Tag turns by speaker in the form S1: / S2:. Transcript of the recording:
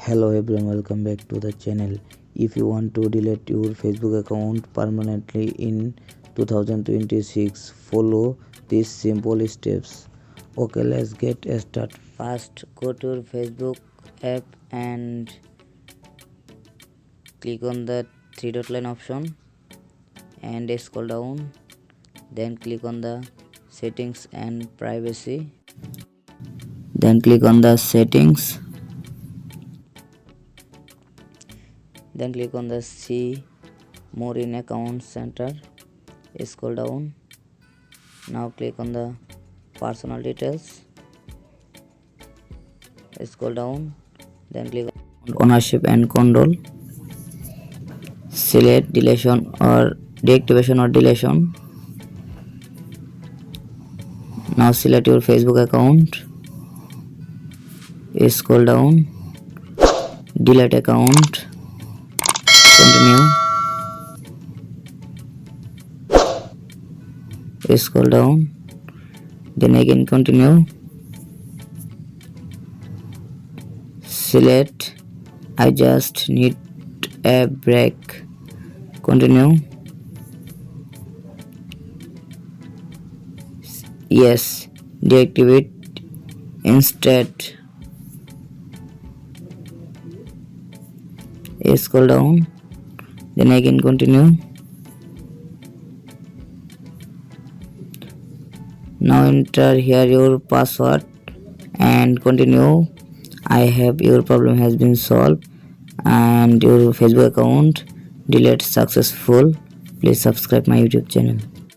S1: Hello everyone, welcome back to the channel. If you want to delete your Facebook account permanently in 2026, follow these simple steps. Okay, let's get started.
S2: First, go to your Facebook app and click on the three dot line option and scroll down. Then click on the settings and privacy. Then click on the settings. Then click on the see more in account center. Scroll down. Now click on the personal details. Scroll down. Then click on ownership and control. Select deletion or deactivation or deletion. Now select your Facebook account. Scroll down. Delete account. Continue. Scroll down. Then again continue. Select I just need a break. Continue. Yes, deactivate instead. Scroll down. Then again continue. Now enter here your password and continue. I have your problem has been solved and your Facebook account delete successful. Please subscribe my YouTube channel.